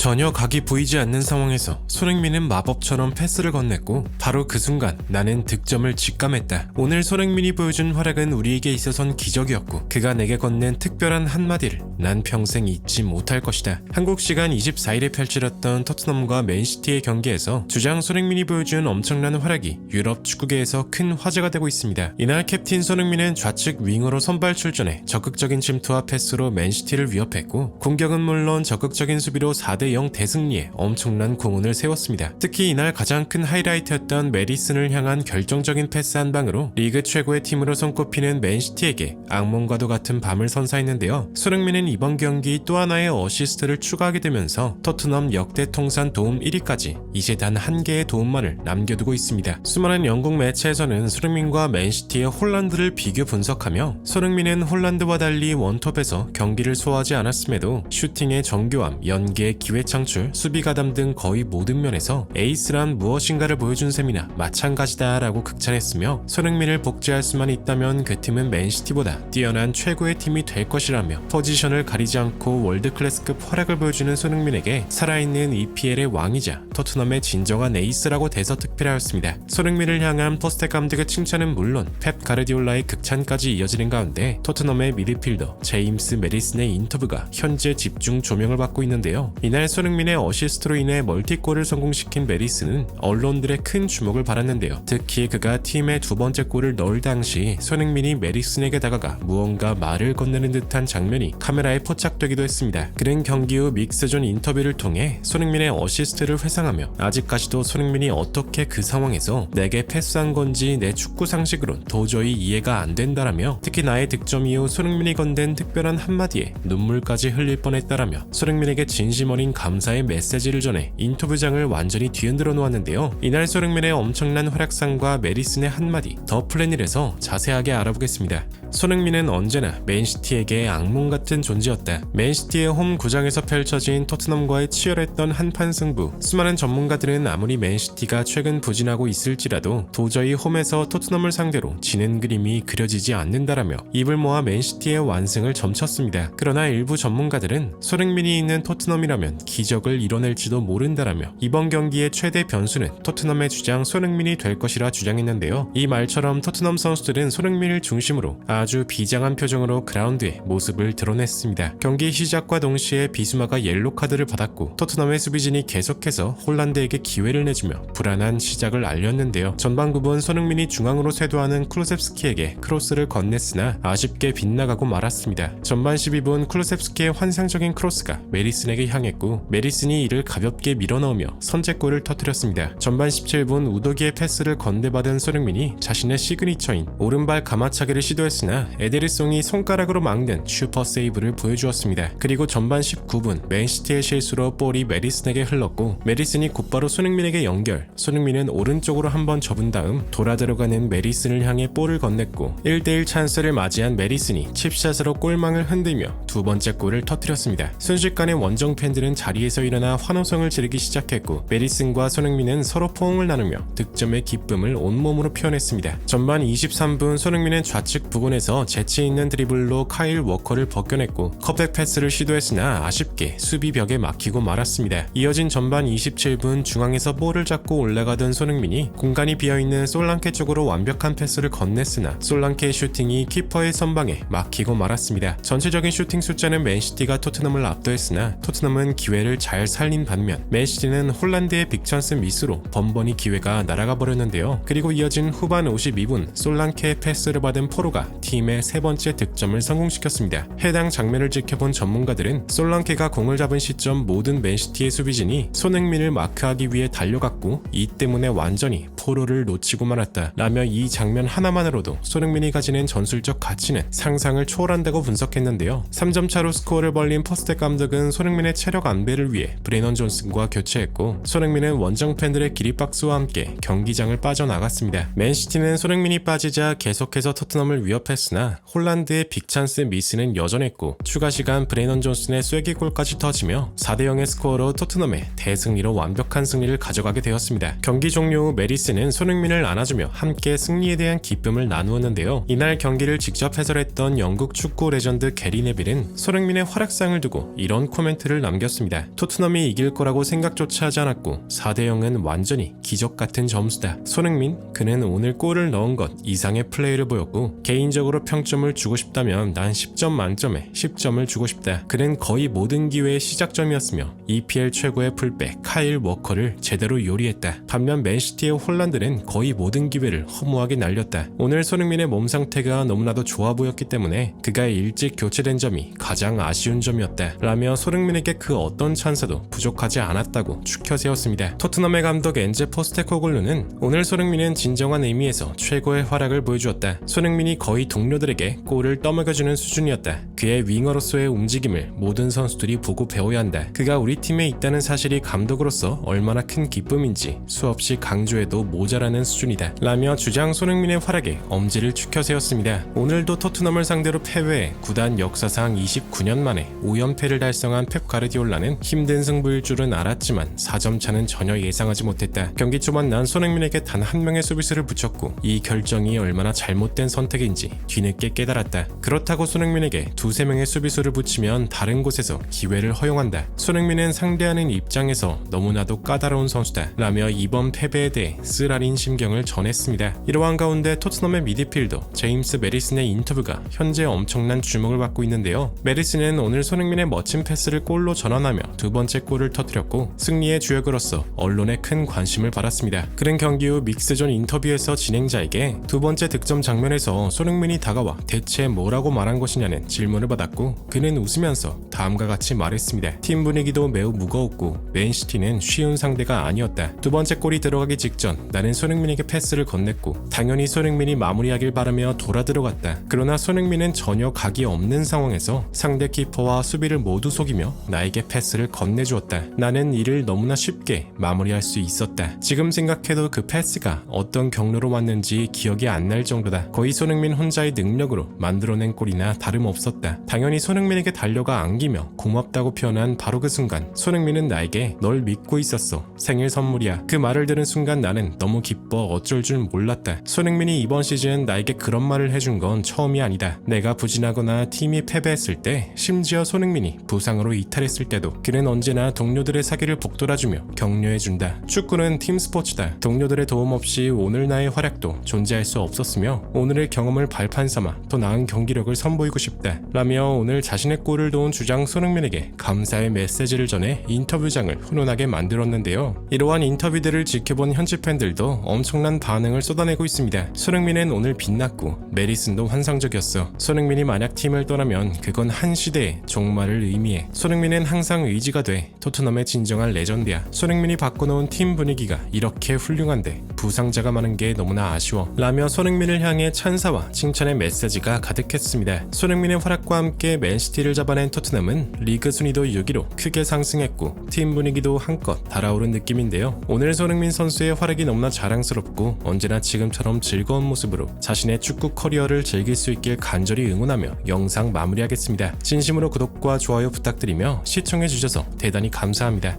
전혀 각이 보이지 않는 상황에서 손흥민은 마법처럼 패스를 건넸고 바로 그 순간 나는 득점을 직감했다. 오늘 손흥민이 보여준 활약은 우리에게 있어선 기적이었고 그가 내게 건넨 특별한 한마디를 난 평생 잊지 못할 것이다. 한국 시간 24일에 펼쳐졌던 토트넘과 맨시티의 경기에서 주장 손흥민이 보여준 엄청난 활약이 유럽 축구계에서 큰 화제가 되고 있습니다. 이날 캡틴 손흥민은 좌측 윙어로 선발 출전해 적극적인 침투와 패스로 맨시티를 위협했고 공격은 물론 적극적인 수비로 4대0 대승리에 엄청난 공헌을 세웠습니다. 특히 이날 가장 큰 하이라이트였던 메디슨을 향한 결정적인 패스 한 방으로 리그 최고의 팀으로 손꼽히는 맨시티에게 악몽과도 같은 밤을 선사했는데요. 손흥민은 이번 경기 또 하나의 어시스트를 추가하게 되면서 토트넘 역대 통산 도움 1위까지 이제 단 한 개의 도움만을 남겨두고 있습니다. 수많은 영국 매체에서는 손흥민과 맨시티의 홀란드를 비교 분석하며 손흥민은 홀란드와 달리 원톱에서 경기를 소화하지 않았음에도 슈팅의 정교함, 연계의 기회 창출, 수비 가담 등 거의 모든 면에서 에이스란 무엇인가를 보여준 셈이나 마찬가지다라고 극찬했으며 손흥민을 복제할 수만 있다면 그 팀은 맨시티보다 뛰어난 최고의 팀이 될 것이라며 포지션을 가리지 않고 월드클래스급 활약을 보여주는 손흥민에게 살아있는 EPL의 왕이자 토트넘의 진정한 에이스라고 대서특필하였습니다. 손흥민을 향한 포스텍 감독의 칭찬은 물론 펩 가르디올라의 극찬까지 이어지는 가운데 토트넘의 미드필더 제임스 메디슨의 인터뷰가 현재 집중 조명을 받고 있는데요. 이날 손흥민의 어시스트로 인해 멀티골을 성공시킨 메디슨은 언론들의 큰 주목을 받았는데요. 특히 그가 팀의 두 번째 골을 넣을 당시 손흥민이 메디슨에게 다가가 무언가 말을 건네는 듯한 장면이 카메라에 포착되기도 했습니다. 그는 경기 후 믹스존 인터뷰를 통해 손흥민의 어시스트를 회상하며 아직까지도 손흥민이 어떻게 그 상황에서 내게 패스한 건지 내 축구 상식으론 도저히 이해가 안 된다라며 특히 나의 득점 이후 손흥민이 건넨 특별한 한마디에 눈물까지 흘릴 뻔했다라며 손흥민에게 진심 어린 감사의 메시지를 전해 인터뷰장을 완전히 뒤흔들어 놓았는데요. 이날 손흥민의 엄청난 활약상과 메디슨의 한마디 더 플래닛에서 자세하게 알아보겠습니다. 손흥민은 언제나 맨시티에게 악몽 같은 존재였다. 맨시티의 홈 구장에서 펼쳐진 토트넘과의 치열했던 한판 승부. 수많은 전문가들은 아무리 맨시티가 최근 부진하고 있을지라도 도저히 홈에서 토트넘을 상대로 지는 그림이 그려지지 않는다라며 입을 모아 맨시티의 완승을 점쳤습니다. 그러나 일부 전문가들은 손흥민이 있는 토트넘이라면 기적을 이뤄낼지도 모른다라며 이번 경기의 최대 변수는 토트넘의 주장 손흥민이 될 것이라 주장했는데요. 이 말처럼 토트넘 선수들은 손흥민을 중심으로 아주 비장한 표정으로 그라운드에 모습을 드러냈습니다. 경기 시작과 동시에 비수마가 옐로 카드를 받았고 토트넘의 수비진이 계속해서 홀란드에게 기회를 내주며 불안한 시작을 알렸는데요. 전반부분 손흥민이 중앙으로 쇄도하는 클루셉스키에게 크로스를 건넸으나 아쉽게 빗나가고 말았습니다. 전반 12분 클루셉스키의 환상적인 크로스가 메디슨에게 향했고 메디슨이 이를 가볍게 밀어넣으며 선제골을 터뜨렸습니다. 전반 17분 우도기의 패스를 건네받은 손흥민이 자신의 시그니처인 오른발 가마차기를 시도했으나 에데르송이 손가락으로 막는 슈퍼 세이브를 보여주었습니다. 그리고 전반 19분 맨시티의 실수로 볼이 메디슨에게 흘렀고 메디슨이 곧바로 손흥민에게 연결. 손흥민은 오른쪽으로 한번 접은 다음 돌아 들어가는 메디슨을 향해 볼을 건넸고 1대1 찬스를 맞이한 메디슨이 칩샷으로 골망을 흔들며 두 번째 골을 터뜨렸습니다. 순식간에 원정 팬들은 자리에서 일어나 환호성을 지르기 시작했고 메디슨과 손흥민은 서로 포옹을 나누며 득점의 기쁨을 온몸으로 표현했습니다. 전반 23분 손흥민은 좌측 부근에서 재치 있는 드리블로 카일 워커를 벗겨냈고 컵백 패스를 시도했으나 아쉽게 수비벽에 막히고 말았습니다. 이어진 전반 27분 중앙에서 볼을 잡고 올라가던 손흥민이 공간이 비어있는 솔랑케 쪽으로 완벽한 패스를 건넸으나 솔랑케의 슈팅이 키퍼의 선방에 막히고 말았습니다. 전체적인 슈팅 숫자는 맨시티가 토트넘을 압도했으나 토트넘은 기회를 잘 살린 반면 맨시티는 홀란드의 빅찬스 미스로 번번이 기회가 날아가 버렸는데요. 그리고 이어진 후반 52분 솔랑케의 패스를 받은 포로가 팀의 세 번째 득점을 성공시켰습니다. 해당 장면을 지켜본 전문가들은 솔랑케가 공을 잡은 시점 모든 맨시티의 수비진이 손흥민을 마크하기 위해 달려갔고 이 때문에 완전히 포로를 놓치고 말았다 라며 이 장면 하나만으로도 손흥민이 가지는 전술적 가치는 상상을 초월한다고 분석했는데요. 3점 차로 스코어를 벌린 포스텍 감독은 손흥민의 체력 안배를 위해 브레넌 존슨과 교체했고 손흥민은 원정 팬들의 기립박수와 함께 경기장을 빠져나갔습니다. 맨시티는 손흥민이 빠지자 계속해서 토트넘을 위협했 패스나 홀란드의 빅찬스 미스는 여전했고 추가 시간 브레넌 존슨의 쐐기골까지 터지며 4대0의 스코어로 토트넘의 대승리로 완벽한 승리를 가져가게 되었습니다. 경기 종료 후 메리스는 손흥민을 안아주며 함께 승리에 대한 기쁨을 나누었는데요. 이날 경기를 직접 해설했던 영국 축구 레전드 게리 네빌은 손흥민의 활약상을 두고 이런 코멘트를 남겼습니다. 토트넘이 이길 거라고 생각조차 하지 않았고 4대0은 완전히 기적 같은 점수다. 손흥민, 그는 오늘 골을 넣은 것 이상의 플레이를 보였고 개인적으로 평점을 주고 싶다면 난 10점 만점에 10점을 주고 싶다. 그는 거의 모든 기회의 시작점이었으며 EPL 최고의 풀백 카일 워커를 제대로 요리했다. 반면 맨시티의 홀란드는 거의 모든 기회를 허무하게 날렸다. 오늘 손흥민의 몸 상태가 너무나도 좋아 보였기 때문에 그가 일찍 교체된 점이 가장 아쉬운 점이었다. 라며 손흥민에게 그 어떤 찬사도 부족하지 않았다고 추켜 세웠습니다. 토트넘의 감독 엔제 포스테코글루는 오늘 손흥민은 진정한 의미에서 최고의 활약을 보여주었다. 손흥민이 거의 동료들에게 골을 떠먹여주는 수준이었다. 그의 윙어로서의 움직임을 모든 선수들이 보고 배워야 한다. 그가 우리 팀에 있다는 사실이 감독으로서 얼마나 큰 기쁨인지 수없이 강조해도 모자라는 수준이다. 라며 주장 손흥민의 활약에 엄지를 추켜 세웠습니다. 오늘도 토트넘을 상대로 패배해 구단 역사상 29년 만에 5연패를 달성한 펩 가르디올라는 힘든 승부일 줄은 알았지만 4점 차는 전혀 예상하지 못했다. 경기 초반 난 손흥민에게 단 한 명의 수비수를 붙였고 이 결정이 얼마나 잘못된 선택인지 뒤늦게 깨달았다. 그렇다고 손흥민에게 두세 명의 수비수를 붙이면 다른 곳에서 기회를 허용한다. 손흥민은 상대하는 입장에서 너무나도 까다로운 선수다. 라며 이번 패배에 대해 쓰라린 심경을 전했습니다. 이러한 가운데 토트넘의 미드필더 제임스 메리슨의 인터뷰가 현재 엄청난 주목을 받고 있는데요. 메리슨은 오늘 손흥민의 멋진 패스를 골로 전환하며 두 번째 골을 터뜨렸고 승리의 주역으로서 언론의 큰 관심을 받았습니다. 그는 경기 후 믹스존 인터뷰에서 진행자에게 두 번째 득점 장면에서 손흥민이 다가와 대체 뭐라고 말한 것이냐는 질문을 받았고 그는 웃으면서 다음과 같이 말했습니다. 팀 분위기도 매우 무거웠고 맨시티는 쉬운 상대가 아니었다. 두 번째 골이 들어가기 직전 나는 손흥민에게 패스를 건넸고 당연히 손흥민이 마무리하길 바라며 돌아 들어갔다. 그러나 손흥민은 전혀 각이 없는 상황에서 상대 키퍼와 수비를 모두 속이며 나에게 패스를 건네주었다. 나는 이를 너무나 쉽게 마무리할 수 있었다. 지금 생각해도 그 패스가 어떤 경로로 왔는지 기억이 안 날 정도다. 거의 손흥민 혼자의 능력으로 만들어낸 골이나 다름없었다. 당연히 손흥민에게 달려가 안기며 고맙다고 표현한 바로 그 순간 손흥민은 나에게 널 믿고 있었어. 생일 선물이야. 그 말을 들은 순간 나는 너무 기뻐 어쩔 줄 몰랐다. 손흥민이 이번 시즌 나에게 그런 말을 해준 건 처음이 아니다. 내가 부진하거나 팀이 패배했을 때 심지어 손흥민이 부상으로 이탈했을 때도 그는 언제나 동료들의 사기를 복돌아주며 격려해준다. 축구는 팀 스포츠다. 동료들의 도움 없이 오늘 나의 활약도 존재할 수 없었으며 오늘의 경험을 발판 삼아 더 나은 경기력을 선보이고 싶다. 라며 오늘 자신의 골을 도운 주장 손흥민에게 감사의 메시지를 전해 인터뷰장을 훈훈하게 만들었는데요. 이러한 인터뷰들을 지켜본 현지 팬들도 엄청난 반응을 쏟아내고 있습니다. 손흥민은 오늘 빛났고 메리슨도 환상적이었어. 손흥민이 만약 팀을 떠나면 그건 한 시대의 종말을 의미해. 손흥민은 항상 의지가 돼. 토트넘의 진정한 레전드야. 손흥민이 바꿔놓은 팀 분위기가 이렇게 훌륭한데 부상자가 많은 게 너무나 아쉬워. 라며 손흥민을 향해 찬사와 칭찬의 메시지가 가득했습니다. 손흥민의 활약과 함께 맨시티를 잡아낸 토트넘은 리그 순위도 6위로 크게 상승했고 팀 분위기도 한껏 달아오른 느낌인데요. 오늘 손흥민 선수의 활약이 너무나 자랑스럽고 언제나 지금처럼 즐거운 모습으로 자신의 축구 커리어를 즐길 수 있길 간절히 응원하며 영상 마무리하겠습니다. 진심으로 구독과 좋아요 부탁드리며 시청해주셔서 대단히 감사합니다.